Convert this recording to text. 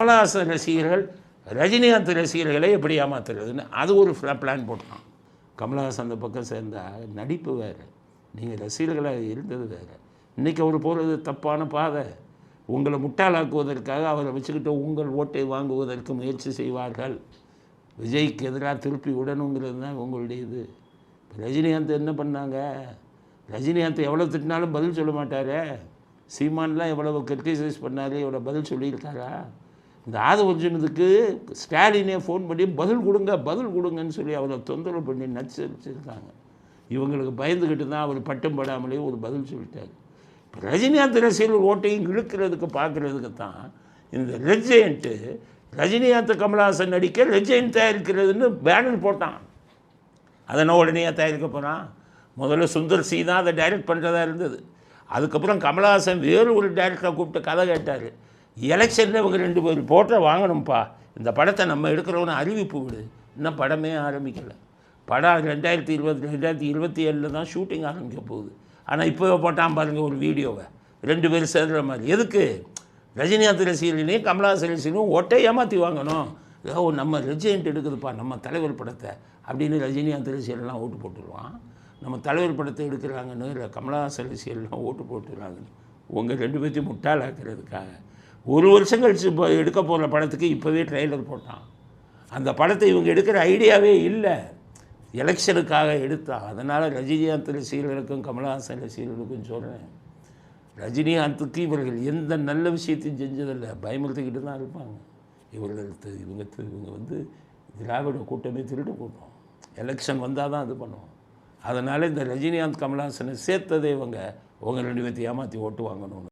கமலஹாசன் ரசிகர்கள் ரஜினிகாந்த் ரசிகர்களை எப்படி ஏமாத்துறதுன்னு அது ஒரு பிளான் போட்டான். கமலஹாசன் அந்த பக்கம் சேர்ந்தால் நடிப்பு வேறு, நீங்கள் ரசிகர்களாக இருந்தது வேறு. இன்றைக்கி அவர் போகிறது தப்பான பாதை. உங்களை முட்டாளாக்குவதற்காக அவரை வச்சுக்கிட்டு உங்கள் ஓட்டை வாங்குவதற்கு முயற்சி செய்வார்கள். விஜய்க்கு எதிராக திருப்பி விடணுங்கிறது தான் உங்களுடைய இது. இப்போ ரஜினிகாந்த் என்ன பண்ணாங்க? ரஜினிகாந்த் எவ்வளோ திட்டினாலும் பதில் சொல்ல மாட்டாரே. சீமான்லாம் எவ்வளோ கிரிட்டிசைஸ் பண்ணாரு, எவ்வளோ பதில் சொல்லியிருக்காரா? இந்த ஆதவர்ஜுனத்துக்கு ஸ்டாலினே ஃபோன் பண்ணி பதில் கொடுங்கன்னு சொல்லி அவரை தொந்தரவு பண்ணி நச்சரிச்சிருக்காங்க. இவங்களுக்கு பயந்துக்கிட்டு தான் அவர் பட்டம் படாமலே ஒரு பதில் சொல்லிட்டார். இப்போ ரஜினிகாந்த் ரசிகர்கள் ஓட்டையும் இழுக்கிறதுக்கு பார்க்குறதுக்கு தான் இந்த ரெட்ஜெயின்ட்டு ரஜினிகாந்த் கமலஹாசன் நடிக்க ரெட்ஜெயின் தயாரிக்கிறதுன்னு பேனர் போட்டான். அதனை உடனே தயாரிக்க போகிறான். முதல்ல சுந்தர் சி தான் அதை டைரக்ட் பண்ணுறதா இருந்தது. அதுக்கப்புறம் கமலஹாசன் வேறு ஒரு டைரக்டரை கூப்பிட்டு கதை கேட்டார். எலெக்ஷனில் இவங்க 2 பேர் போட்டரை வாங்கணும்ப்பா, இந்த படத்தை நம்ம எடுக்கிறோன்னு அறிவிப்பு விடு. இன்னும் படமே ஆரம்பிக்கலை. படம் 2027 தான் ஷூட்டிங் ஆரம்பிக்க போகுது. ஆனால் இப்போ போட்டான் பாருங்கள் ஒரு வீடியோவை, 2 பேர் சேர்ந்துற மாதிரி. எதுக்கு? ரஜினிகாந்த் ரசிகர்களையும் கமலஹாசன் ரசிகர்களும் ஒட்டை ஏமாற்றி வாங்கணும். நம்ம ரெஜெயின்ட் எடுக்குதுப்பா நம்ம தலைவர் படத்தை அப்படின்னு ரஜினிகாந்த் ரசிகர்கள்லாம் ஓட்டு போட்டுருவான். நம்ம தலைவர் படத்தை எடுக்கிறாங்கன்னு கமலஹாசன் ரசிகர்கள்லாம் ஓட்டு போட்டுருவாங்கன்னு உங்கள் 2 பேர்த்தையும் முட்டாளாக்குறதுக்காக 1 வருஷம் கழிச்சு இப்போ எடுக்க போகிற படத்துக்கு இப்போவே ட்ரெய்லர் போட்டான். அந்த படத்தை இவங்க எடுக்கிற ஐடியாவே இல்லை, எலெக்ஷனுக்காக எடுத்தான். அதனால் ரஜினிகாந்த் ரசிகர்களுக்கும் கமலஹாசன் ரசிகர்களுக்கும் சொல்கிறேன், ரஜினிகாந்துக்கு இவர்கள் எந்த நல்ல விஷயத்தையும் செஞ்சதில்லை, பயமுறுத்திக்கிட்டு தான் இருப்பாங்க. இவங்க வந்து திராவிட கூட்டமே திருட்டு கூட்டம். எலெக்ஷன் வந்தால் தான் இது பண்ணுவோம். அதனால் இந்த ரஜினிகாந்த் கமலஹாசனை சேர்த்ததே உங்கள் 2 பேர்த்தை ஏமாற்றி ஓட்டு வாங்கணும்னு.